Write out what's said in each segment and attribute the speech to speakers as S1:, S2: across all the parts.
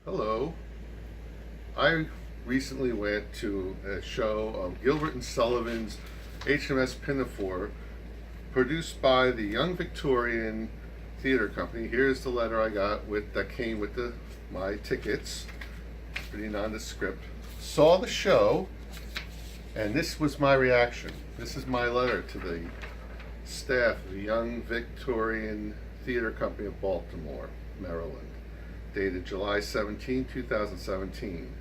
S1: Hello. I recently went to a show of Gilbert and Sullivan's HMS Pinafore, produced by the Young Victorian Theatre Company. Here's the letter I got that came with my tickets, pretty nondescript. Saw the show, and this was my reaction. This is my letter to the staff of the Young Victorian Theatre Company of Baltimore, Maryland, dated July 17, 2017.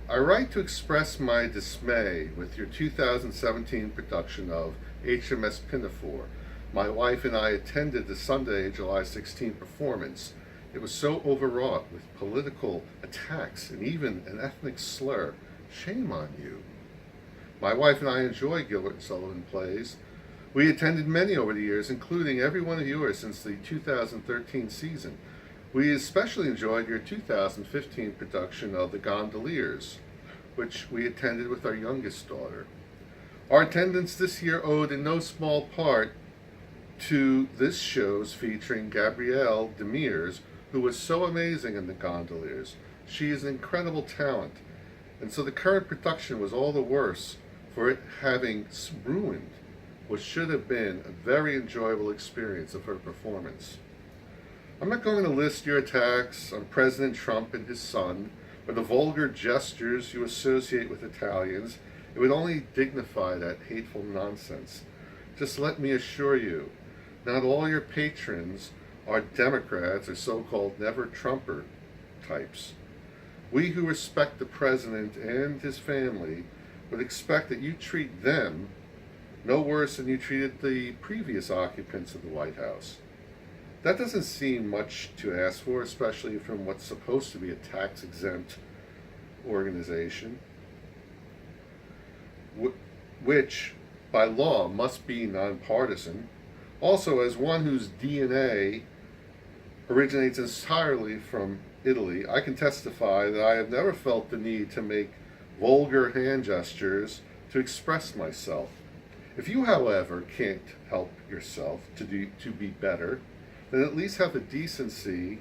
S1: I write to express my dismay with your 2017 production of HMS Pinafore. My wife and I attended the Sunday, July 16 performance. It was so overwrought with political attacks and even an ethnic slur. Shame on you. My wife and I enjoy Gilbert and Sullivan plays. We attended many over the years, including every one of yours since the 2013 season. We especially enjoyed your 2015 production of The Gondoliers, which we attended with our youngest daughter. Our attendance this year owed in no small part to this show's featuring Gabrielle Demers, who was so amazing in The Gondoliers. She is an incredible talent, and so the current production was all the worse for it having ruined what should have been a very enjoyable experience of her performance. I'm not going to list your attacks on President Trump and his son, or the vulgar gestures you associate with Italians. It would only dignify that hateful nonsense. Just let me assure you, not all your patrons are Democrats or so-called never-Trumper types. We who respect the president and his family would expect that you treat them no worse than you treated the previous occupants of the White House. That doesn't seem much to ask for, especially from what's supposed to be a tax-exempt organization, which by law must be nonpartisan. Also, as one whose DNA originates entirely from Italy, I can testify that I have never felt the need to make vulgar hand gestures to express myself. If you, however, can't help yourself to be better, then at least have the decency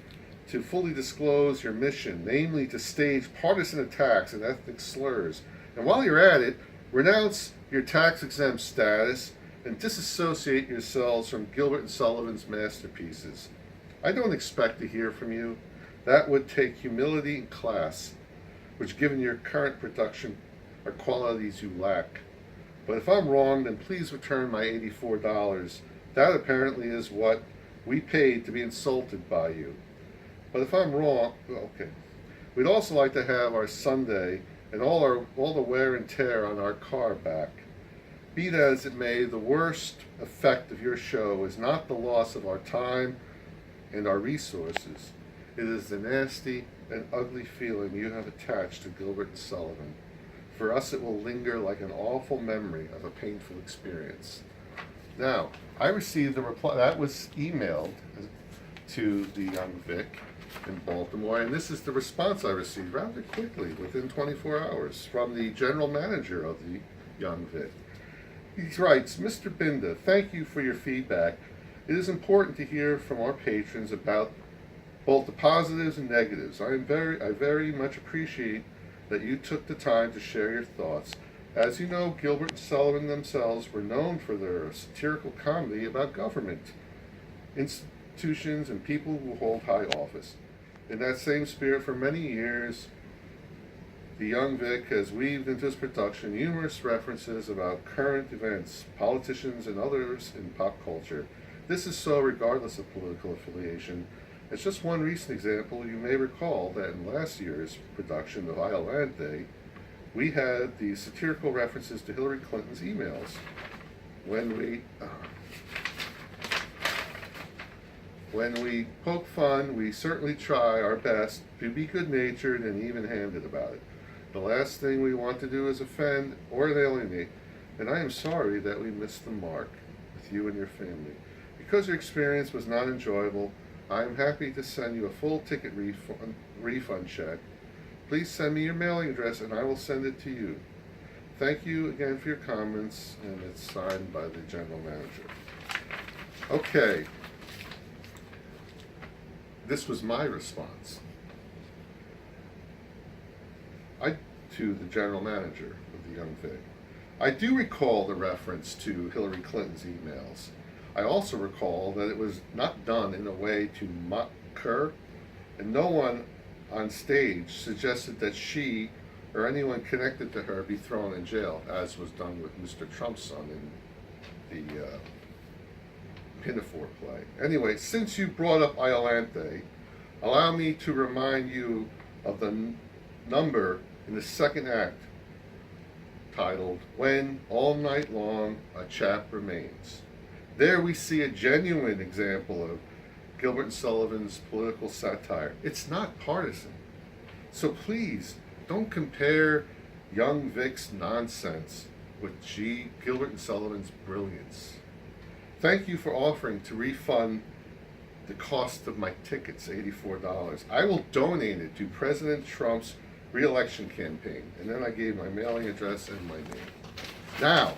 S1: to fully disclose your mission, namely to stage partisan attacks and ethnic slurs. And while you're at it, renounce your tax-exempt status and disassociate yourselves from Gilbert and Sullivan's masterpieces. I don't expect to hear from you. That would take humility and class, which given your current production are qualities you lack. But if I'm wrong, then please return my $84. That apparently is what we paid to be insulted by you. But if I'm wrong, okay. We'd also like to have our Sunday and all the wear and tear on our car back. Be that as it may, the worst effect of your show is not the loss of our time and our resources. It is the nasty and ugly feeling you have attached to Gilbert and Sullivan. For us, it will linger like an awful memory of a painful experience. Now, I received a reply that was emailed to the Young Vic in Baltimore, and this is the response I received rather quickly, within 24 hours, from the general manager of the Young Vic. He writes, Mr. Binda, thank you for your feedback. It is important to hear from our patrons about both the positives and negatives. I very much appreciate that you took the time to share your thoughts. As you know, Gilbert and Sullivan themselves were known for their satirical comedy about government, institutions, and people who hold high office. In that same spirit, for many years, the Young Vic has weaved into his production numerous references about current events, politicians, and others in pop culture. This is so regardless of political affiliation. As just one recent example, you may recall that in last year's production of Iolante, we had the satirical references to Hillary Clinton's emails. When we poke fun, we certainly try our best to be good-natured and even-handed about it. The last thing we want to do is offend or alienate, and I am sorry that we missed the mark with you and your family. Because your experience was not enjoyable, I am happy to send you a full ticket refund check. Please send me your mailing address and I will send it to you. Thank you again for your comments, and it's signed by the general manager. Okay. This was my response. to the general manager of the Young Vic. I do recall the reference to Hillary Clinton's emails. I also recall that it was not done in a way to mock her, and no one on stage suggested that she or anyone connected to her be thrown in jail, as was done with Mr. Trump's son in the Pinafore play. Anyway, since you brought up Iolanthe, allow me to remind you of the number in the second act titled "When All Night Long a Chap Remains." There we see a genuine example of Gilbert and Sullivan's political satire. It's not partisan. So please, don't compare Young Vic's nonsense with Gilbert and Sullivan's brilliance. Thank you for offering to refund the cost of my tickets, $84. I will donate it to President Trump's re-election campaign. And then I gave my mailing address and my name. Now,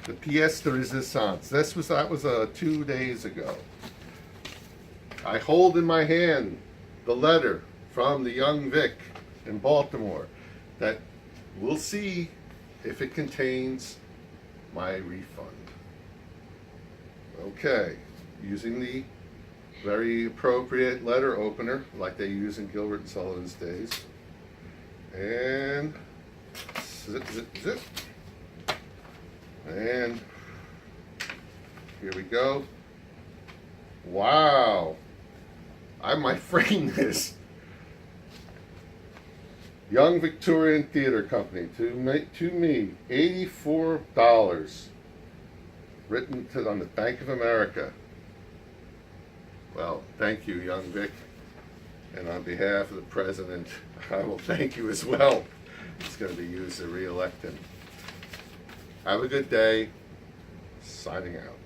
S1: the pièce de résistance. That was 2 days ago. I hold in my hand the letter from the Young Vic in Baltimore that we'll see if it contains my refund. Okay, using the very appropriate letter opener like they use in Gilbert and Sullivan's days. And zip, zip, zip. And here we go. Wow. I might frame this. Young Victorian Theatre Company, to me, $84. Written on the Bank of America. Well, thank you, Young Vic. And on behalf of the President, I will thank you as well. It's going to be used to re-elect him. Have a good day. Signing out.